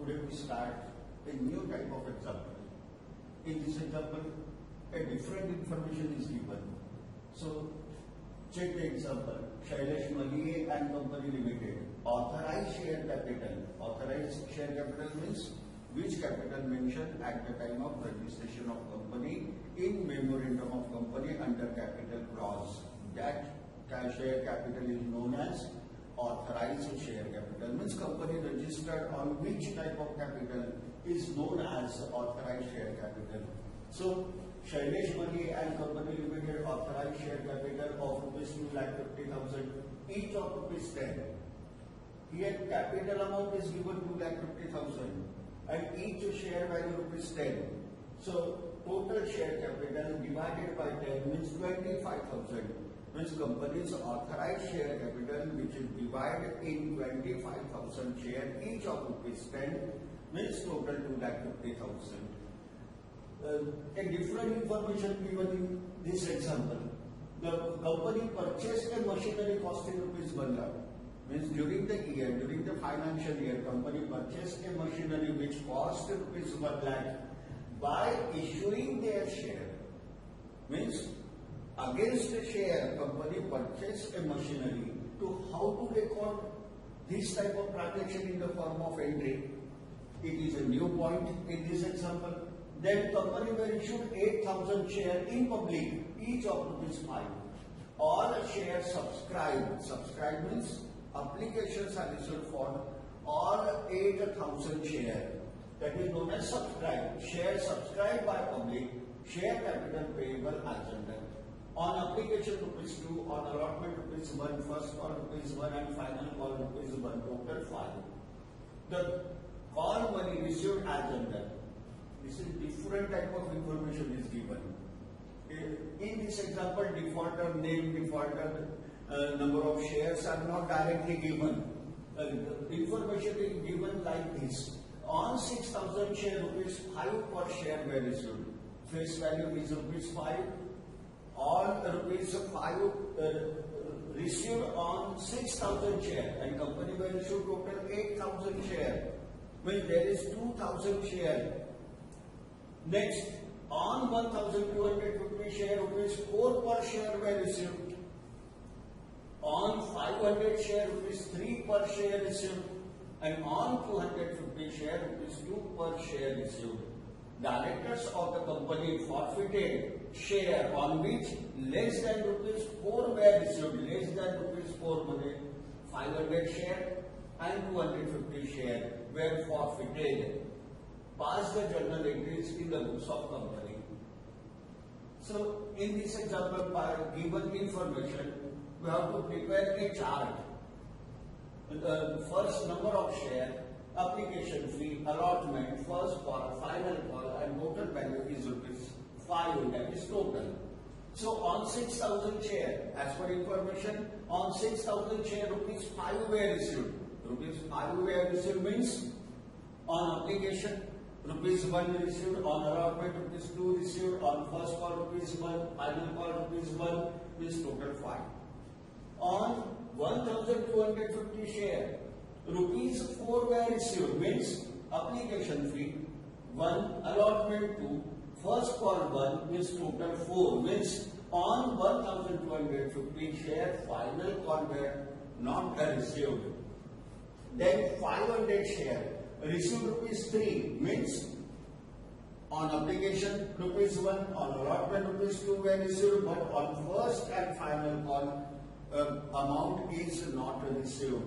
today we start a new type of example. In this example, a different information is given. So, check the example. Shailesh Maliye and Company Limited. Authorized share capital. Authorized share capital means which capital mentioned at the time of registration of company in memorandum of company under capital clause. That share capital is known as authorized share capital. Means company registered on which type of capital is known as authorized share capital. So, Shailesh Maliye and Company Limited authorized share capital of rupees 2,50,000, each of rupees 10. Here capital amount is given 2,50,000 and each share value rupees 10. So total share capital divided by 10 means 25,000. Means company's authorized share capital which is divided in 25,000 share, each of rupees 10 means total 2,50,000. A different information given in this example. The company purchased a machinery costing rupees 1 lakh. Means during the year, during the financial year, company purchased a machinery which cost rupees 1 lakh by issuing their share. Means against a share, company purchased a machinery. To how to record this type of transaction in the form of entry? It is a new point in this example. Then company were issued 8,000 shares in public, each of rupees 5. All shares subscribed. Subscribed means applications are issued for all 8,000 shares. That is known as subscribed. Shares subscribed by public, share capital payable as under. On application rupees 2, on allotment rupees 1, first call rupees 1 and final call rupees 1, total 5. The call money received as under. This is different type of information is given. In this example, defaulter name, defaulter number of shares are not directly given. Information is given like this. On 6,000 share, rupees 5 per share were issued. Face value is rupees 5. All rupees 5 received on 6,000 share and company were issued total 8,000 share. When there is 2,000 share. Next, on 1,250 share, rupees 4 per share were received. On 500 share, rupees 3 per share received. And on 250 share, rupees 2 per share received. Directors of the company forfeited share on which less than rupees 4 were received. Less than rupees 4 money, 500 share and 250 share were forfeited. Pass the journal entries in the books of company. So, in this example, by given information, we have to prepare a chart. The first number of share, application fee, allotment, first call, final call, and total value is rupees 5. That is total. So, on 6,000 share, as per information, on 6,000 share, rupees 5 were received. Rupees 5 were received means on application. Rupees 1 received, on allotment rupees 2 received, on first call rupees 1, final call rupees 1, means total 5. On 1,250 share, rupees 4 were received, means application fee 1, allotment 2, first call 1, means total 4, means on 1,250 share, final call were not received. Then 500 share. Received rupees 3 means on application rupees 1, on allotment rupees 2 were received, but on first and final call amount is not received.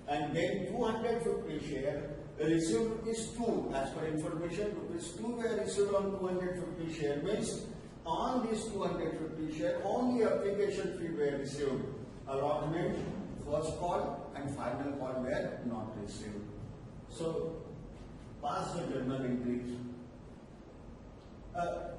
And then 250 share received rupees 2 as per information, rupees 2 were received on 250 share means on this 250 share only application fee were received. Allotment, first call and final call were not received. So, pass the journal entries.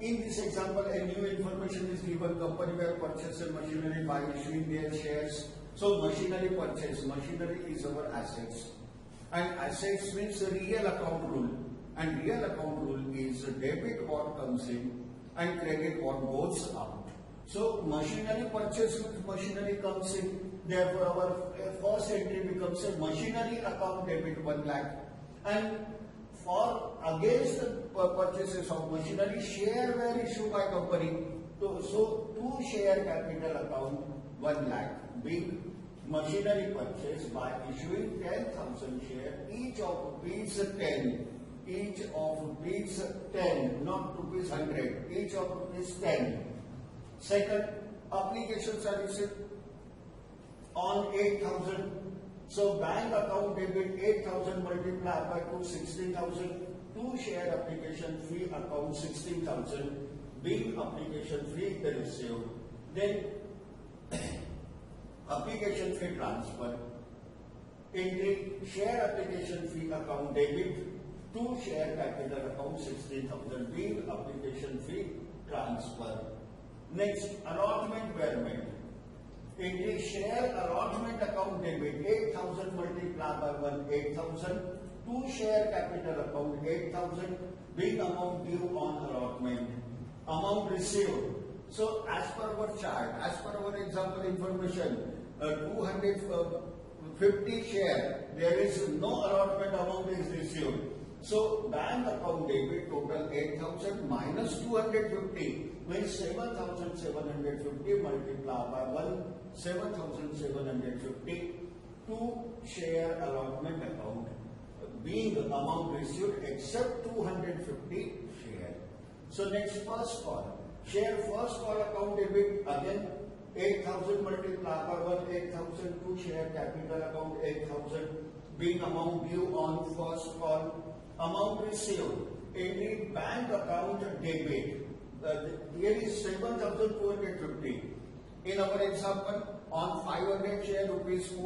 In this example, a new information is given. Company were purchasing machinery by issuing their shares. So, machinery purchase. Machinery is our assets. And assets means real account rule. And real account rule is debit what comes in and credit what goes out. So, machinery purchase with machinery comes in. Therefore, our first entry becomes a machinery account debit 1 lakh and or against the purchases of machinery, share were issued by company. So 2 share capital account 1 lakh being machinery purchase by issuing 10,000 share, each of rupees 10, not rupees 100, each of rupees 10. Second, applications are received on 8,000. So bank account debit 8,000 multiplied by 2, 16,000. 2 share application fee account 16,000 being application fee received. Then application fee transfer, entry share application fee account debit, 2 share capital account 16,000 being application fee transfer. Next, allotment were made. Entry share allotment account debit 8,000 multiplied by 1, 8,000. 2 share capital account 8,000 being amount due on allotment. Amount received. So as per our chart, as per our example information, 250 share, there is no allotment amount is received. So bank account debit total 8,000 minus 250 means 7,750 multiplied by 1, 7,750. 2 share allotment account being the amount received except 250 share. So next, first call. Share first call account debit again 8,000 multiplied by 1, 8,000. 2 share capital account 8,000 being amount due on first call. Amount received entry bank account debit. Here is 7,250. In our example, on 500 share rupees 3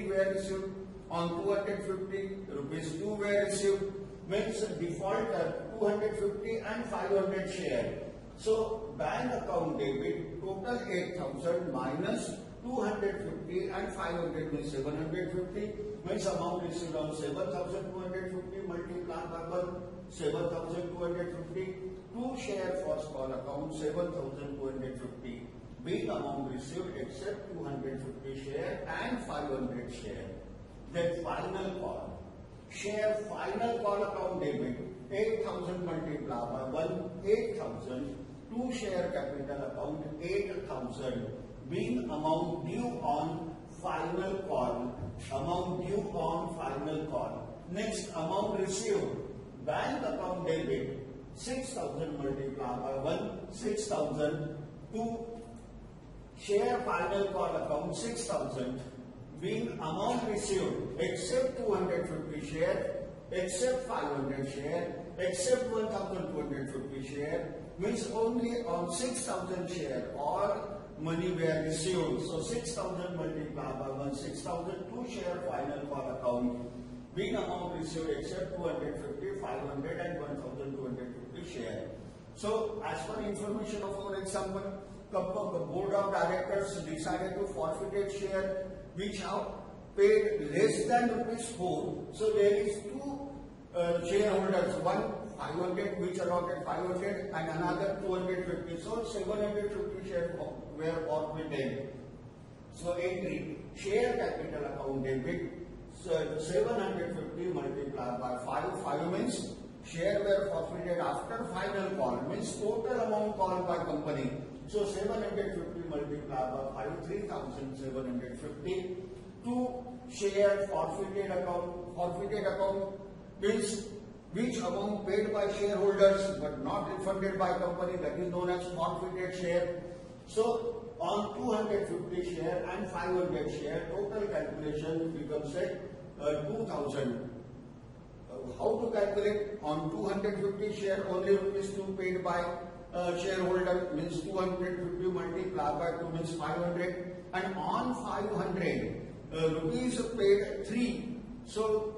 were received. On 250 rupees 2 were received. Means defaulter 250 and 500 share. So bank account debit total 8,000 minus 250 and 500 means 750 means amount received on 7,250 multiplied by 1, 7,250. 2 share first call account 7,250 being amount received except 250 share and 500 share. Then final call. Share final call account debit 8,000 multiplied by 1, 8,000. 2 share capital account 8,000 being amount due on final call. Amount due on final call. Next, amount received. Bank account debit 6,000 multiplied by 1, 6,000. 2 share final call account 6,000 being amount received except 250 share, except 500 share, except 1,250 share means only on 6,000 share or money were received. So 6,000 multiplied by 1, 6,000. 2 share final call account being amount received except 250, 500 and 1,250 share. So as per information of our example, the board of directors decided to forfeit share which have paid less than rupees 4. So there is 2 shareholders, one 500 which allotted 500 and another 250. So 750 shares were forfeited. So entry share capital account debit 750 multiplied by 5. 5 means share were forfeited after final call means total amount called by company. So 750 multiplied by 5, 3,750. 2 share forfeited account means which amount paid by shareholders but not refunded by company, that is known as forfeited share. So on 250 share and 500 share total calculation becomes 2,000. How to calculate? On 250 share only rupees 2 paid by shareholder means 250 multiplied by 2 means 500, and on 500 rupees paid 3. So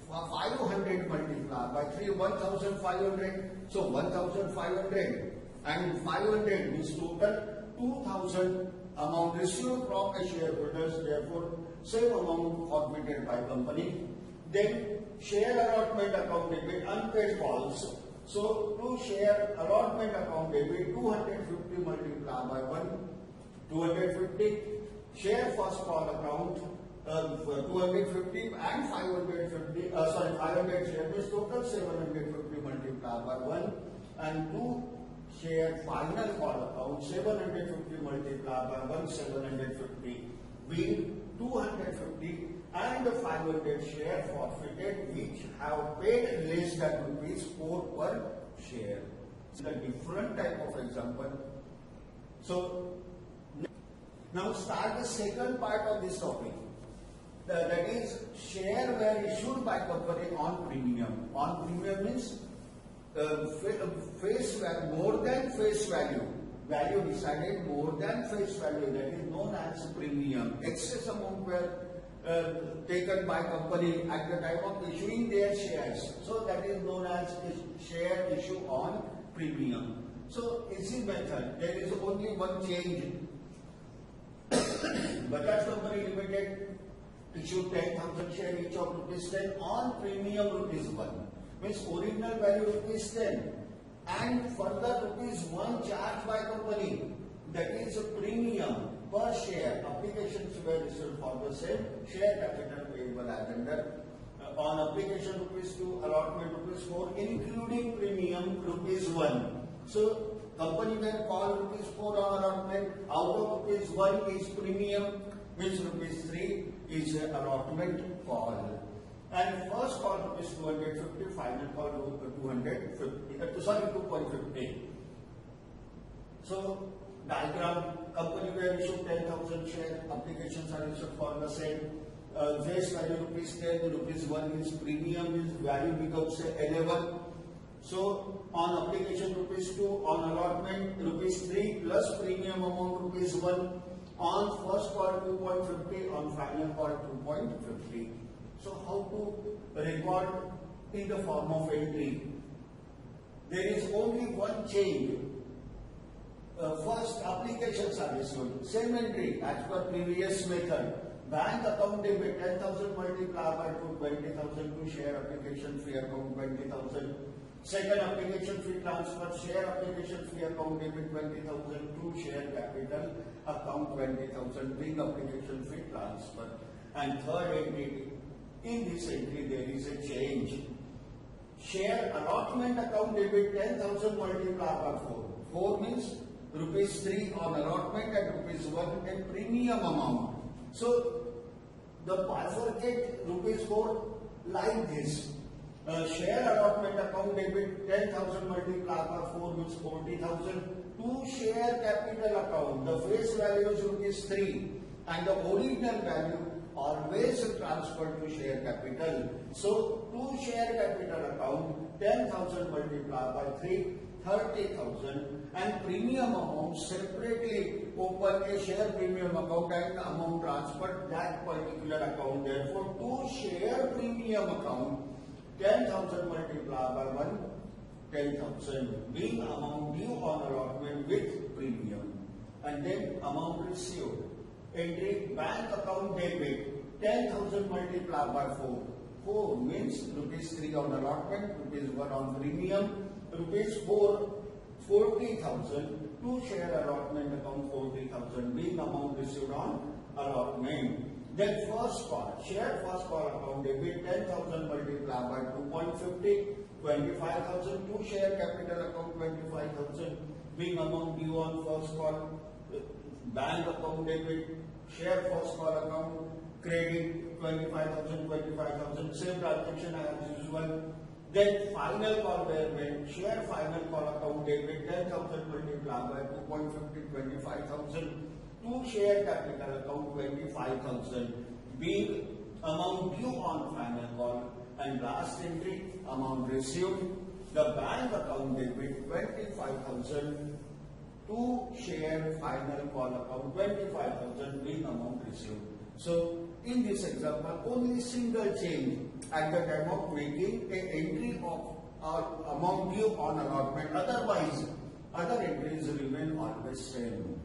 500 multiplied by 3, 1,500. So 1,500 and 500 means total 2,000 amount received from the shareholders. Therefore, same amount forfeited by company. Then share allotment account debit unpaid calls. So 2 share allotment account debit 250 multiplied by 1, 250. Share first call account 250 and 550, 500 share means total 750 multiplied by 1 and 2 share final call account 750 multiplied by 1 750 being 250 and the 500 share forfeited which have paid less than rupees 4 per share. It's a different type of example. So now start the second part of this topic. That is share were issued by company on premium. On premium means face value, more than face value. Value decided more than face value. That is known as premium. Excess amount were taken by company at the time of issuing their shares. So that is known as share issue on premium. So easy method. There is only one change. Bajaj Company Limited issued 10,000 share each of rupees 10 on premium rupees 1. Means original value rupees 10 and further rupees 1 charged by company. That is a premium per share. Applications were issued for the same share capital payable as under on application rupees 2, allotment rupees 4, including premium rupees 1. So company can call rupees 4 on allotment. Out of rupees 1 is premium, which rupees 3 is allotment call. And first call rupees 250, final call 2.50. So diagram, company were issued 10,000 share, applications are issued for the same. Face value rupees 10, rupees 1 is premium, is value becomes 11. So on application rupees 2, on allotment rupees 3 plus premium amount rupees 1. On first call 2.50, on final call 2.50. So how to record in the form of entry? There is only one change. First applications are issued. Same entry as per previous method. Bank account debit 10,000 multiplied by 20,000 to share application fee account 20,000. Second application fee transfer, share application fee account debit 20,000 to share capital account 20,000 being application fee transfer. And third entry, in this entry there is a change. Share allotment account debit 10,000 multiplied by 4. 4 means rupees 3 on allotment and rupees 1 in premium amount. So the bifurcate rupees 4 like this. Share allotment account debit 10,000 multiplied by 4 means 40,000. To share capital account, the face value is rupees 3 and the original value always transferred to share capital. So to share capital account 10,000 multiplied by 3, 30,000 and premium amount separately open a share premium account and amount transferred that particular account. Therefore to share premium account 10,000 multiplied by 1, 10,000 being amount due on allotment with premium. And then amount received. Entry bank account debit 10,000 multiplied by 4. 4 means rupees 3 on allotment, rupees 1 on premium, rupees 4, 40,000 to share allotment account 40,000 being amount received on allotment. Then first call, share first call account debit 10,000 multiplied by 2.50, 25,000 to share capital account 25,000 being amount due on first call. Bank account debit, share first call account credit 25,000, 25,000 same transaction as usual. Then final call where when share final call account debit 10,000 multiplied by 2.50, 25,000 to share capital account 25,000 being amount due on final call. And last entry amount received, the bank account debit 25,000 to share final call account 25,000 being amount received. So in this example only single change at the time of making a entry of amount due on allotment, otherwise other entries remain always same.